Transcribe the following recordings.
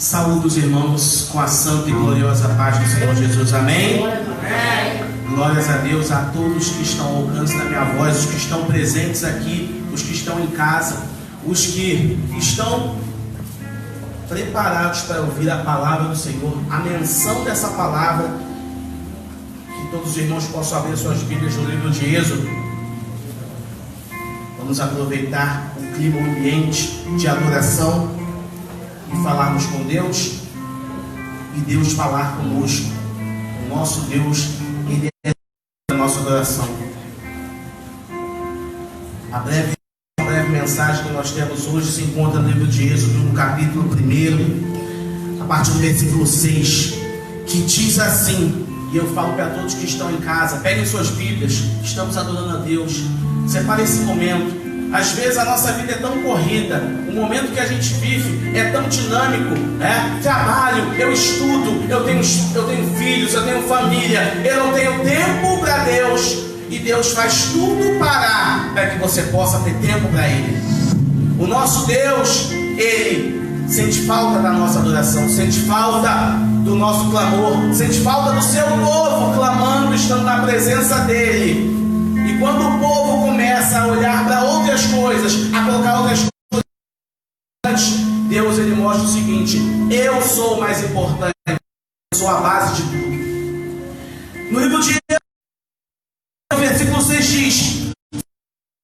Saúde os irmãos com a santa e gloriosa paz do Senhor Jesus. Amém? Amém. Glórias a Deus, a todos que estão ao alcance da minha voz, os que estão presentes aqui, os que estão em casa, os que estão preparados para ouvir a palavra do Senhor, a menção dessa palavra. Que todos os irmãos possam abrir suas Bíblias no livro de Êxodo. Vamos aproveitar o clima, o ambiente de adoração e falarmos com Deus e Deus falar conosco. O nosso Deus, Ele é a nossa adoração. A breve mensagem que nós temos hoje se encontra no livro de Êxodo, no capítulo 1, a partir do versículo 6, que diz assim, e eu falo para todos que estão em casa: peguem suas Bíblias, estamos adorando a Deus, separe esse momento. Às vezes a nossa vida é tão corrida, o momento que a gente vive é tão dinâmico, né? Trabalho, eu estudo, eu tenho filhos, eu tenho família, eu não tenho tempo para Deus, e Deus faz tudo parar para que você possa ter tempo para Ele. O nosso Deus, Ele sente falta da nossa adoração, sente falta do nosso clamor, sente falta do seu povo clamando, estando na presença dEle. E quando o povo começa a olhar para outras coisas, a colocar outras coisas antes, Deus, Ele mostra o seguinte: eu sou o mais importante, eu sou a base de tudo. No livro de Êxodo, versículo 6 diz: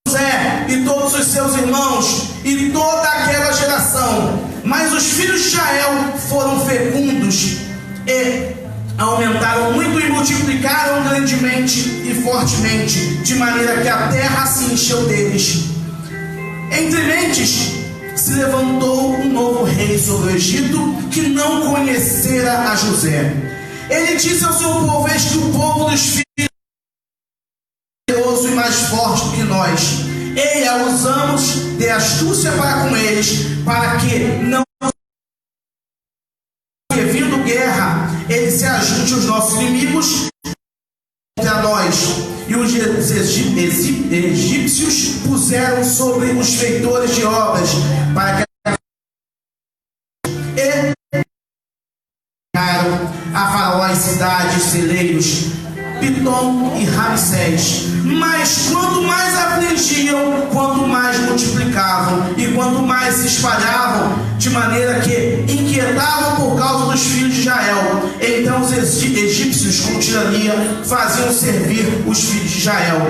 José e todos os seus irmãos e toda aquela geração, mas os filhos de Israel foram fecundos e aumentaram muito e multiplicaram grandemente e fortemente, de maneira que a terra se encheu deles. Entre mentes se levantou um novo rei sobre o Egito, que não conhecera a José. Ele disse ao seu povo: eis que o povo dos filhos é poderoso e mais forte do que nós. Eia, usamos de astúcia para com eles, para que não, vindo guerra, ele se ajunte aos nossos inimigos contra nós. E os egípcios puseram sobre os feitores de obras para que a Faraó as cidades, celeiros, Pitom e Ramsés. Mas quanto mais afligiam, quanto mais multiplicavam e quanto mais se espalhavam, de maneira que inquietavam por causa dos filhos de Israel. Então os egípcios com tirania faziam servir os filhos de Israel,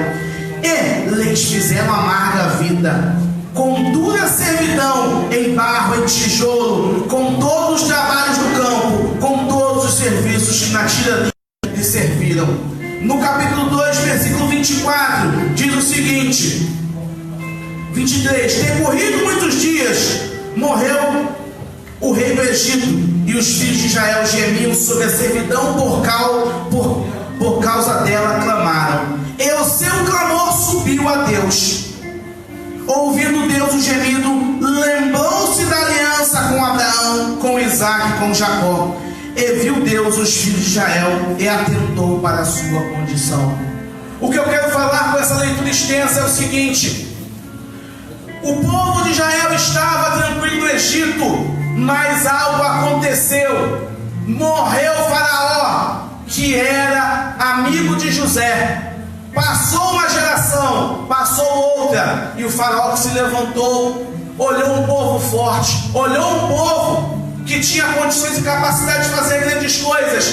e lhes fizeram amarga vida, com dura servidão, em barro, em tijolo, com todos os trabalhos do campo, com todos os serviços que na tirania lhe serviram. No capítulo 2, versículo 24, diz o seguinte: 23, decorrido muitos dias, morreu o rei do Egito, e os filhos de Israel gemiam sobre a servidão, por causa dela clamaram. E o seu clamor subiu a Deus. Ouvindo Deus o gemido, lembrou-se da aliança com Abraão, com Isaque e com Jacó. E viu Deus os filhos de Israel e atentou para a sua condição. O que eu quero falar com essa leitura extensa é o seguinte: o povo de Israel estava tranquilo no Egito, mas algo aconteceu. Morreu o Faraó, que era amigo de José. Passou uma geração, passou outra, e o Faraó que se levantou, olhou um povo forte, olhou um povo que tinha condições e capacidade de fazer grandes coisas,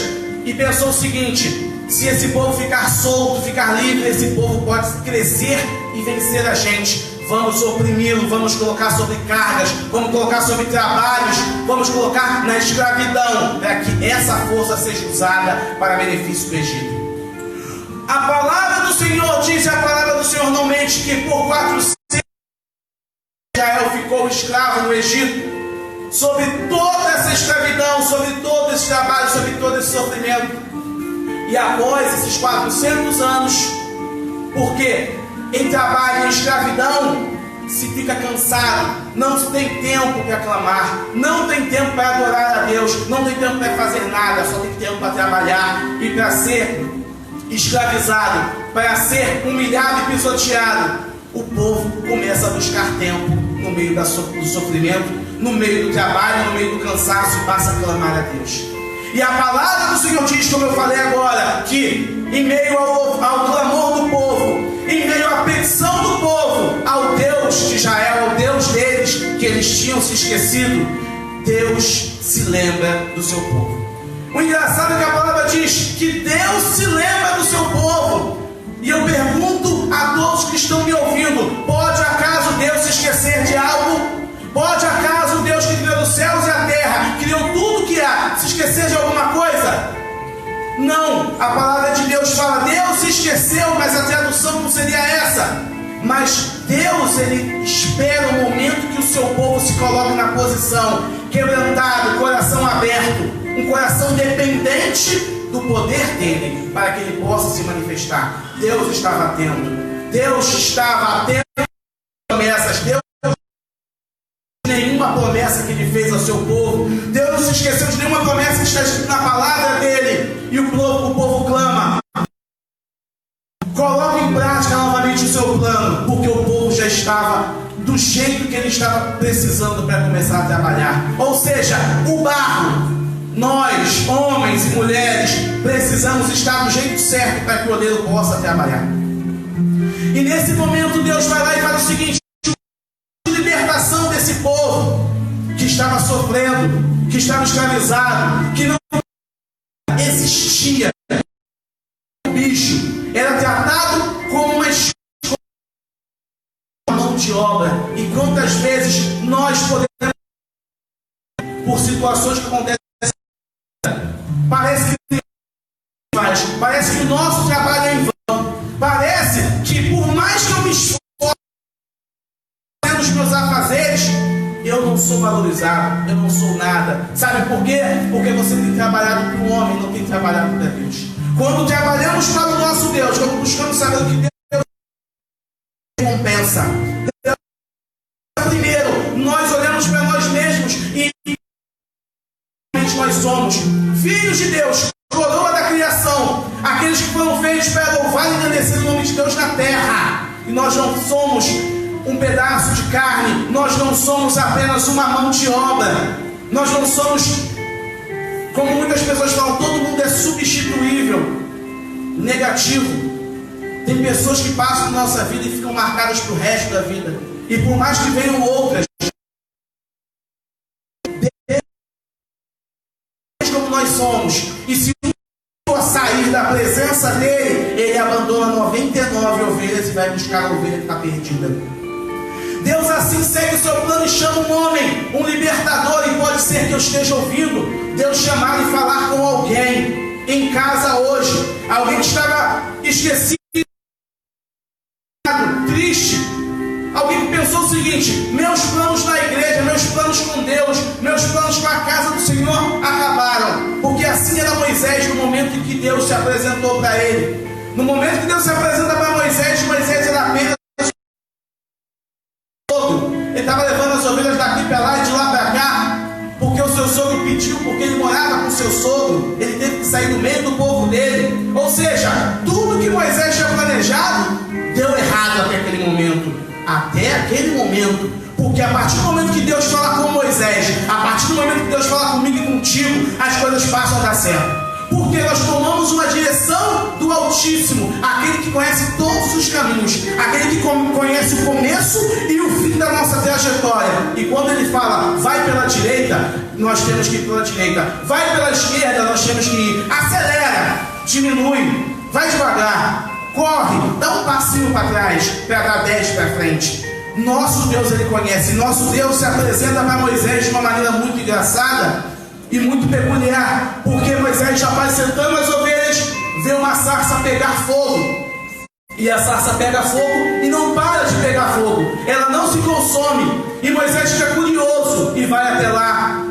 e pensou o seguinte: se esse povo ficar solto, ficar livre, esse povo pode crescer e vencer a gente. Vamos oprimi-lo, vamos colocar sobre cargas, vamos colocar sobre trabalhos, vamos colocar na escravidão, para que essa força seja usada para benefício do Egito. A palavra do Senhor diz, a palavra do Senhor não mente, que por 400 Israel ficou escravo no Egito, sobre toda essa escravidão, sobre todo esse trabalho, sobre todo esse sofrimento. E após esses 400 anos, porque em trabalho, em escravidão, se fica cansado, não se tem tempo para clamar, não tem tempo para adorar a Deus, não tem tempo para fazer nada, só tem tempo para trabalhar e para ser escravizado, para ser humilhado e pisoteado. O povo começa a buscar tempo no meio do sofrimento, no meio do trabalho, no meio do cansaço, e passa a clamar a Deus. E a palavra do Senhor diz, como eu falei agora, que em meio ao clamor do povo, em meio à petição do povo ao Deus de Israel, ao Deus deles, que eles tinham se esquecido, Deus se lembra do seu povo. O engraçado é que a palavra diz que Deus se lembra do seu povo. E eu pergunto a todos que estão me ouvindo: pode acaso Deus se esquecer de algo? Pode acaso Deus que criou os céus e a terra, criou tudo que há, se esquecer de alguma coisa? Não, a palavra de Deus fala: Deus se esqueceu, mas a tradução não seria essa. Mas Deus, Ele espera o momento que o seu povo se coloque na posição, quebrantado, coração aberto, um coração dependente do poder dele, para que ele possa se manifestar. Deus estava atento. Deus estava atento às promessas. Deus não esqueceu nenhuma promessa que ele fez ao seu povo. Deus não se esqueceu de nenhuma promessa que está escrita na palavra dele. E o povo clama: coloque em prática novamente o seu plano, porque o povo já estava do jeito que ele estava precisando para começar a trabalhar. Ou seja, o barro, nós, homens e mulheres, precisamos estar do jeito certo para que o oleiro possa trabalhar. E nesse momento Deus vai lá e fala o seguinte: libertação desse povo que estava sofrendo, que estava escravizado, que não existia. O bicho era tratado como uma mão de obra. E quantas vezes nós podemos, por situações que acontecem, parece que o nosso trabalho é em vão. Parece que por mais que eu me esforce nos meus afazeres, eu não sou valorizado, eu não sou nada. Sabe por quê? Porque você tem trabalhado para o homem, não tem trabalhado para Deus. Quando trabalhamos para o nosso Deus, quando buscamos saber o que Deus recompensa, primeiro nós olhamos para nós mesmos e nós somos filhos de Deus, coroa da criação, aqueles que foram feitos para louvar e engrandecer o nome de Deus na terra. E nós não somos um pedaço de carne, nós não somos apenas uma mão de obra, nós não somos, como muitas pessoas falam, todo mundo é substituível, negativo. Tem pessoas que passam na nossa vida e ficam marcadas para o resto da vida, e por mais que venham outras, como nós somos, e se for sair da presença dele, ele abandona 99 ovelhas e vai buscar a ovelha que está perdida. Deus assim segue o seu plano e chama um homem, um libertador. E pode ser que eu esteja ouvindo Deus chamar e falar com alguém em casa hoje, alguém que estava esquecido, triste, alguém que pensou o seguinte: meus planos na igreja, meus planos com Deus, meus planos com a casa do Senhor acabaram. Porque assim era Moisés no momento em que Deus se apresentou para ele. No momento que Deus se apresenta para Moisés, Moisés era apenas sogro. Ele estava levando as ovelhas daqui para lá e de lá para cá, porque o seu sogro pediu, porque ele morava com o seu sogro. Ele teve que sair do meio do povo dele. Ou seja, tudo que Moisés tinha planejado deu errado até aquele momento. Até aquele momento, porque a partir do momento que Deus fala com Moisés, a partir do momento que Deus fala comigo e contigo, as coisas passam a dar certo. Porque nós tomamos uma direção do Altíssimo, aquele que conhece todos os caminhos, aquele que conhece o começo e o fim da nossa trajetória. E quando ele fala, vai pela direita, nós temos que ir pela direita. Vai pela esquerda, nós temos que ir. Acelera, diminui, vai devagar, corre, dá um passinho para trás, para dar 10 para frente. Nosso Deus, ele conhece. Nosso Deus se apresenta para Moisés de uma maneira muito engraçada e muito peculiar, porque Moisés já vai sentando as ovelhas, vê uma sarça pegar fogo, e a sarça pega fogo e não para de pegar fogo, ela não se consome, e Moisés fica curioso e vai até lá.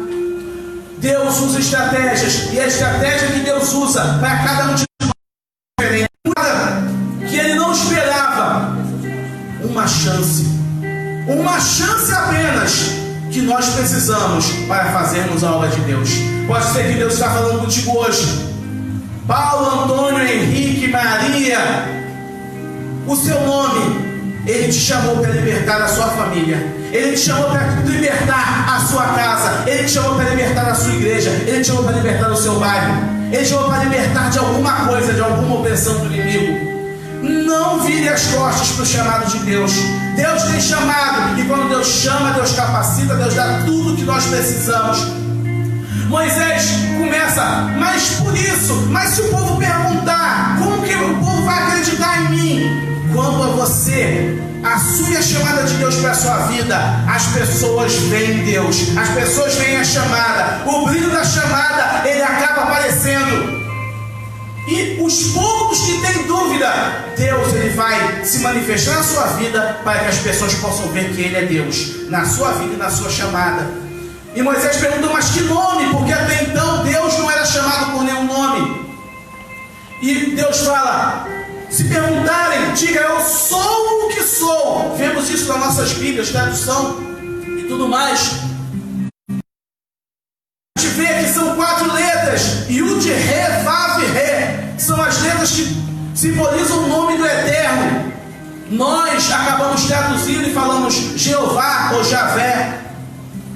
Deus usa estratégias, e a estratégia que Deus usa para cada um de nós é diferente. Que ele não esperava, uma chance apenas que nós precisamos para fazermos a obra de Deus. Pode ser que Deus está falando contigo hoje. Paulo, Antônio, Henrique, Maria, o seu nome Ele te chamou para libertar a sua família. Ele te chamou para libertar a sua casa. Ele te chamou para libertar a sua igreja. Ele te chamou para libertar o seu bairro. Ele te chamou para libertar de alguma coisa, de alguma opressão do inimigo. Não vire as costas para o chamado de Deus. Deus tem chamado, e quando Deus chama, Deus capacita, Deus dá tudo o que nós precisamos. Moisés começa, mas por isso, mas se o povo perguntar, como que o povo vai acreditar em mim? Quando você assume a chamada de Deus para a sua vida, as pessoas veem Deus, as pessoas veem a chamada, o brilho da chamada, ele acaba aparecendo. E os poucos que têm dúvida, Deus ele vai se manifestar na sua vida para que as pessoas possam ver que Ele é Deus, na sua vida e na sua chamada. E Moisés perguntou, mas que nome? Porque até então Deus não era chamado por nenhum nome. E Deus fala, se perguntarem, diga, eu sou o que sou. Vemos isso nas nossas Bíblias, tradução e tudo mais. A gente vê que são 4 letras, Yud, Re, Vav, Re. São as letras que simbolizam o nome do Eterno. Nós acabamos traduzindo e falamos Jeová ou Javé.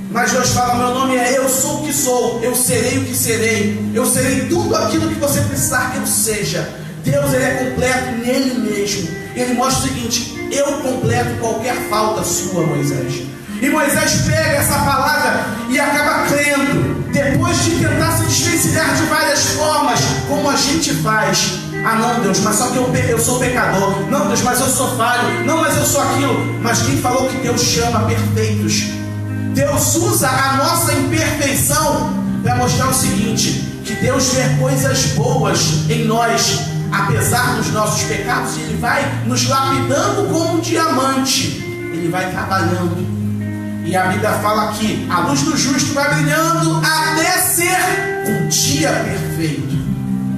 Mas Deus fala, meu nome é eu sou o que sou, eu serei o que serei, eu serei tudo aquilo que você precisar que eu seja. Deus ele é completo nele mesmo. Ele mostra o seguinte, eu completo qualquer falta sua, Moisés. E Moisés pega essa palavra e acaba crendo, depois de tentar se desvencilhar de várias formas, como a gente faz. Ah não, Deus, mas só que eu sou pecador. Não, Deus, mas eu sou falho. Não, mas eu sou aquilo. Mas quem falou que Deus chama perfeitos? Deus usa a nossa imperfeição para mostrar o seguinte, que Deus vê coisas boas em nós, apesar dos nossos pecados, e Ele vai nos lapidando como um diamante. Ele vai trabalhando. E a Bíblia fala que a luz do justo vai brilhando até ser um dia perfeito,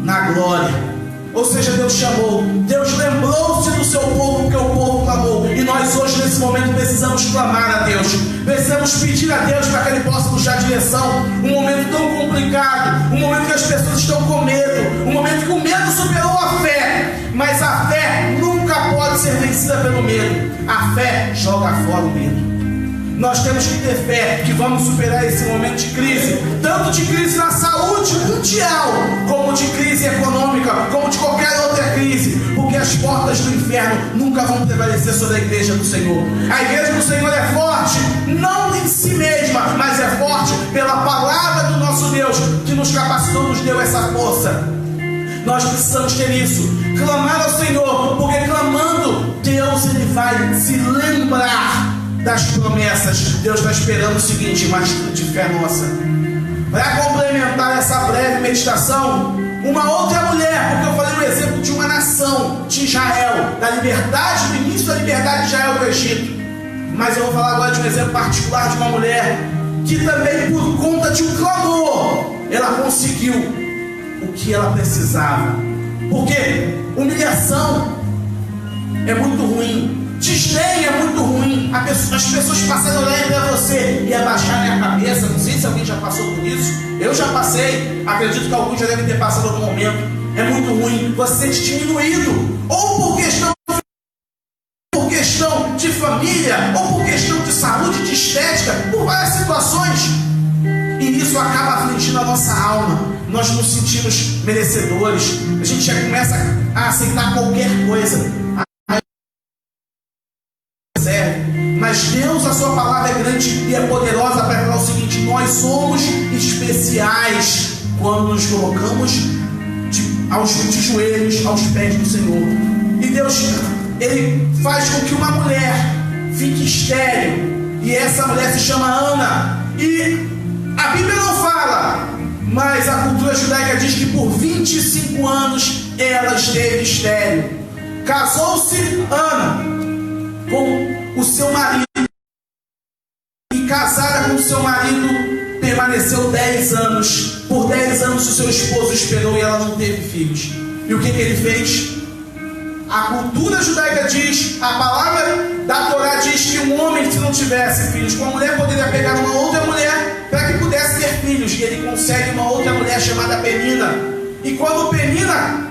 na glória. Ou seja, Deus chamou, Deus lembrou-se do seu povo, porque o povo clamou. E nós hoje, nesse momento, precisamos clamar a Deus. Precisamos pedir a Deus para que Ele possa nos dar direção. Um momento tão complicado, um momento que as pessoas estão com medo, um momento que o medo superou a fé. Mas a fé nunca pode ser vencida pelo medo. A fé joga fora o medo. Nós temos que ter fé que vamos superar esse momento de crise, tanto de crise na saúde mundial, como de crise econômica, como de qualquer outra crise, porque as portas do inferno nunca vão prevalecer sobre a igreja do Senhor. A igreja do Senhor é forte, não em si mesma, mas é forte pela palavra do nosso Deus, que nos capacitou, nos deu essa força. Nós precisamos ter isso, clamar ao Senhor, porque clamando, Deus ele vai se lembrar das promessas. Deus está esperando o seguinte, uma atitude de fé nossa. Para complementar essa breve meditação, uma outra mulher, porque eu falei no exemplo de uma nação, de Israel, da liberdade, do início da liberdade de Israel do Egito. Mas eu vou falar agora de um exemplo particular de uma mulher que também, por conta de um clamor, ela conseguiu o que ela precisava. Porque humilhação é muito ruim, desdém é muito ruim. As pessoas passarem olhando para você e abaixarem a cabeça. Não sei se alguém já passou por isso. Eu já passei, acredito que alguns já devem ter passado em algum momento. É muito ruim você ser diminuído, ou por questão de família, ou por questão de saúde, de estética, por várias situações. E isso acaba afligindo a nossa alma. Nós nos sentimos merecedores. A gente já começa a aceitar qualquer coisa. Mas Deus, a sua palavra é grande e é poderosa para falar o seguinte: nós somos especiais quando nos colocamos de joelhos aos pés do Senhor. E Deus, Ele faz com que uma mulher fique estéril, e essa mulher se chama Ana. E a Bíblia não fala, mas a cultura judaica diz que por 25 anos ela esteve estéril. Casou-se Ana com o seu marido, e casada com o seu marido permaneceu 10 anos. Por 10 anos o seu esposo esperou e ela não teve filhos. E o que ele fez? A cultura judaica diz, a palavra da Torá diz que um homem, se não tivesse filhos com uma mulher, poderia pegar uma outra mulher para que pudesse ter filhos. E ele consegue uma outra mulher chamada Penina. E quando Penina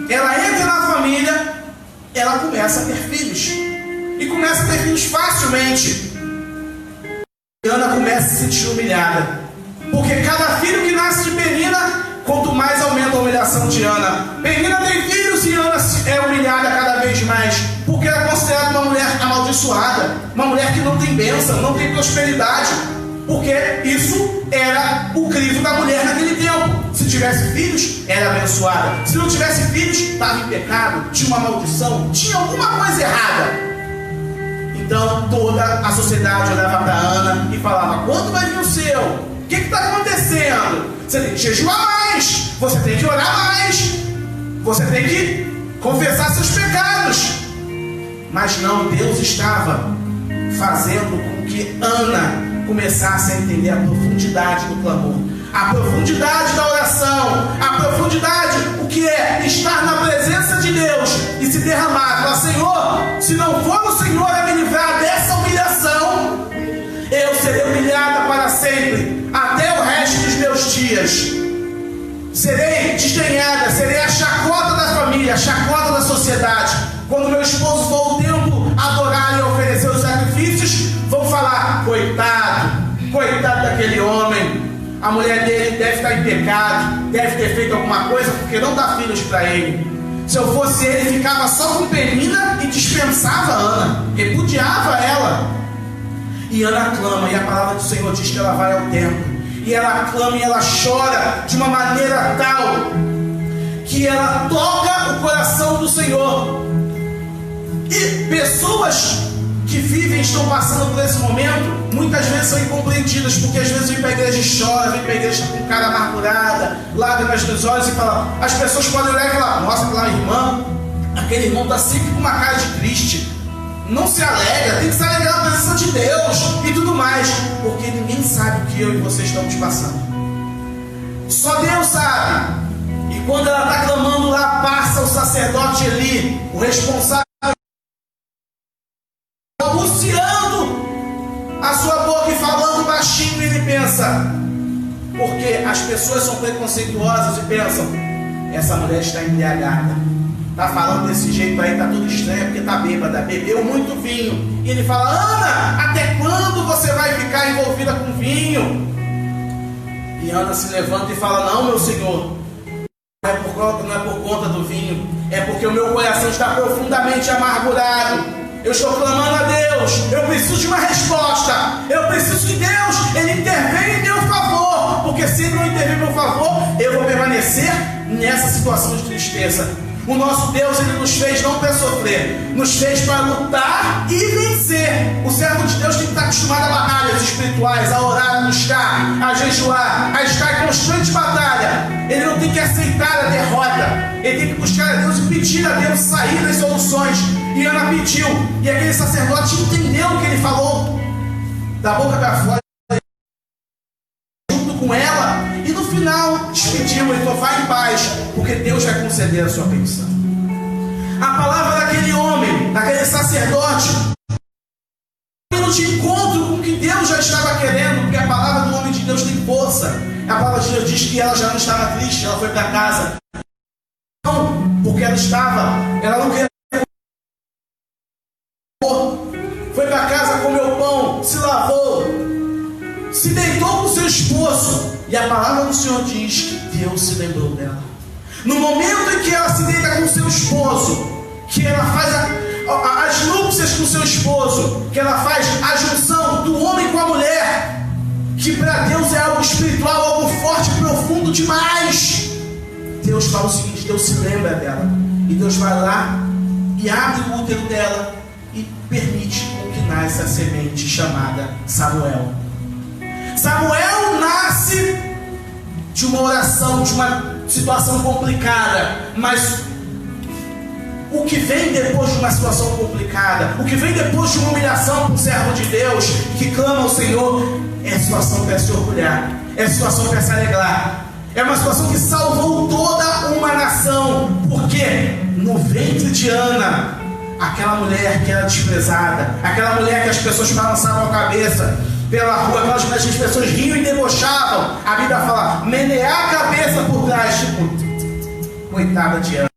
ela entra na família, ela começa a ter filhos. e começa a ter filhos facilmente. E Ana começa a se sentir humilhada, porque cada filho que nasce de Penina, quanto mais aumenta a humilhação de Ana. Penina tem filhos e Ana é humilhada cada vez mais, porque ela é considerada uma mulher amaldiçoada, uma mulher que não tem bênção, não tem prosperidade, porque isso era o crivo da mulher naquele tempo. Se tivesse filhos, era abençoada. Se não tivesse filhos, estava em pecado, tinha uma maldição, tinha alguma coisa errada. Então toda a sociedade olhava para Ana e falava: quando vai vir o seu? O que está acontecendo? Você tem que jejuar mais, você tem que orar mais, você tem que confessar seus pecados. Mas não, Deus estava fazendo com que Ana começasse a entender a profundidade do clamor, a profundidade da oração, a profundidade, o que é estar na presença de Deus e se derramar. Falar: Senhor, se não for o Senhor a me livrar dessa humilhação, eu serei humilhada para sempre, até o resto dos meus dias. Serei desdenhada, serei a chacota da família, a chacota da sociedade. Quando meu esposo for ao templo adorar e oferecer os sacrifícios, vão falar: coitado, coitado daquele homem, a mulher dele deve estar em pecado, deve ter feito alguma coisa porque não dá filhos para ele. Se eu fosse ele, ficava só com Penina e dispensava Ana, repudiava ela. E Ana clama, e a palavra do Senhor diz que ela vai ao templo, e ela clama e ela chora de uma maneira tal que ela toca o coração do Senhor. E pessoas que vivem, estão passando por esse momento, muitas vezes são incompreendidas, porque às vezes vem para a igreja e chora, vem para a igreja com cara amargurada, lágrimas nos olhos, e fala, as pessoas podem olhar e falar: nossa, aquela irmã, aquele irmão está sempre com uma cara de triste, não se alegra, tem que se alegrar na presença de Deus e tudo mais, porque ninguém sabe o que eu e você estamos passando, só Deus sabe. E quando ela está clamando lá, passa o sacerdote Eli, o responsável, balbuciando a sua boca e falando baixinho, e ele pensa, porque as pessoas são preconceituosas e pensam: essa mulher está embriagada, está falando desse jeito aí, está tudo estranho, porque está bêbada, bebeu muito vinho. E ele fala: Ana, até quando você vai ficar envolvida com vinho? E Ana se levanta e fala: não, meu senhor, não é por conta do vinho, é porque o meu coração está profundamente amargurado. Eu estou clamando a Deus, eu preciso de uma resposta, eu preciso que Deus, Ele intervenha em meu favor, porque se Ele não intervir em meu favor, eu vou permanecer nessa situação de tristeza. O nosso Deus, Ele nos fez não para sofrer, nos fez para lutar e vencer. O servo de Deus tem que estar acostumado a batalhas espirituais, a orar, a buscar, a jejuar, a estar em constante batalha. Ele não tem que aceitar a derrota, ele tem que buscar a Deus e pedir a Deus saídas e soluções. E Ana pediu, e aquele sacerdote entendeu o que ele falou, da boca para fora, junto com ela, e no final despediu. Ele falou: vai em paz, porque Deus vai conceder a sua petição. A palavra daquele homem, daquele sacerdote, indo de encontro com o que Deus já estava querendo, porque a palavra do homem de Deus tem força. A palavra de Deus diz que ela já não estava triste, ela foi para casa, não, porque ela não queria, foi para casa, comeu pão, se lavou, se deitou com seu esposo, e a palavra do Senhor diz que Deus se lembrou dela. No momento em que ela se deita com seu esposo, que ela faz as núpcias com seu esposo, que ela faz a junção do homem com a mulher, que para Deus é algo espiritual, algo forte, profundo demais. Deus fala o seguinte: Deus se lembra dela, e Deus vai lá e abre o útero dela e permite que nasça a semente chamada Samuel. Samuel nasce de uma oração, de uma situação complicada, mas o que vem depois de uma situação complicada, o que vem depois de uma humilhação para um servo de Deus que clama ao Senhor, é situação para se orgulhar, é situação para se alegrar, é uma situação que salvou toda uma nação, porque no ventre de Ana, aquela mulher que era desprezada, aquela mulher que as pessoas balançavam a cabeça pela rua, aquelas mulheres que as pessoas riam e debochavam, a Bíblia fala, menear a cabeça por trás, tipo, coitada de Ana.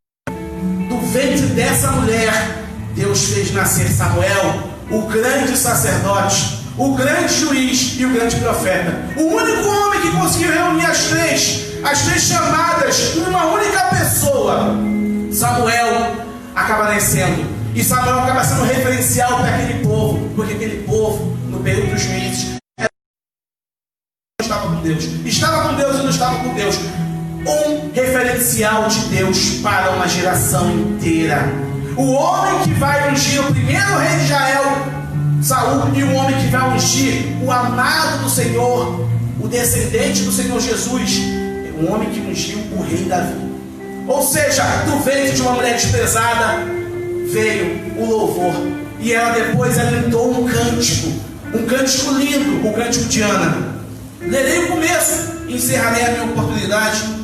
Do ventre dessa mulher Deus fez nascer Samuel, o grande sacerdote, o grande juiz e o grande profeta. O único homem que conseguiu reunir as três chamadas em uma única pessoa. Samuel acaba nascendo, e Samuel acaba sendo referencial para aquele povo, porque aquele povo, no período dos juízes, estava com Deus e não estava com Deus. Um referencial de Deus para uma geração inteira. O homem que vai ungir o primeiro rei de Israel, Saul, e o homem que vai ungir o amado do Senhor, o descendente do Senhor Jesus, o homem que ungiu o rei Davi. Ou seja, do ventre de uma mulher desprezada veio o louvor, e ela depois entoou um cântico lindo, o cântico de Ana. Lerei o começo e encerrarei a minha oportunidade.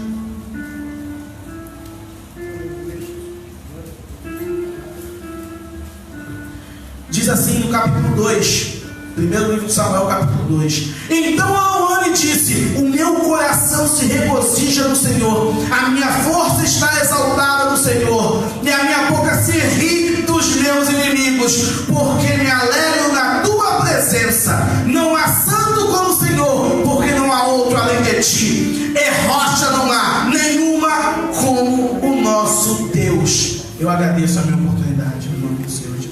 Diz assim no capítulo 2, primeiro livro de Samuel, capítulo 2: Então Anoani disse: o meu coração se regozija no Senhor, a minha força está exaltada no Senhor, e a minha boca se ri dos meus inimigos, porque me alegro na tua presença. Não há santo como o Senhor, porque não há outro além de ti. Rocha não há nenhuma como o nosso Deus. Eu agradeço a minha oportunidade, em nome do Senhor Jesus.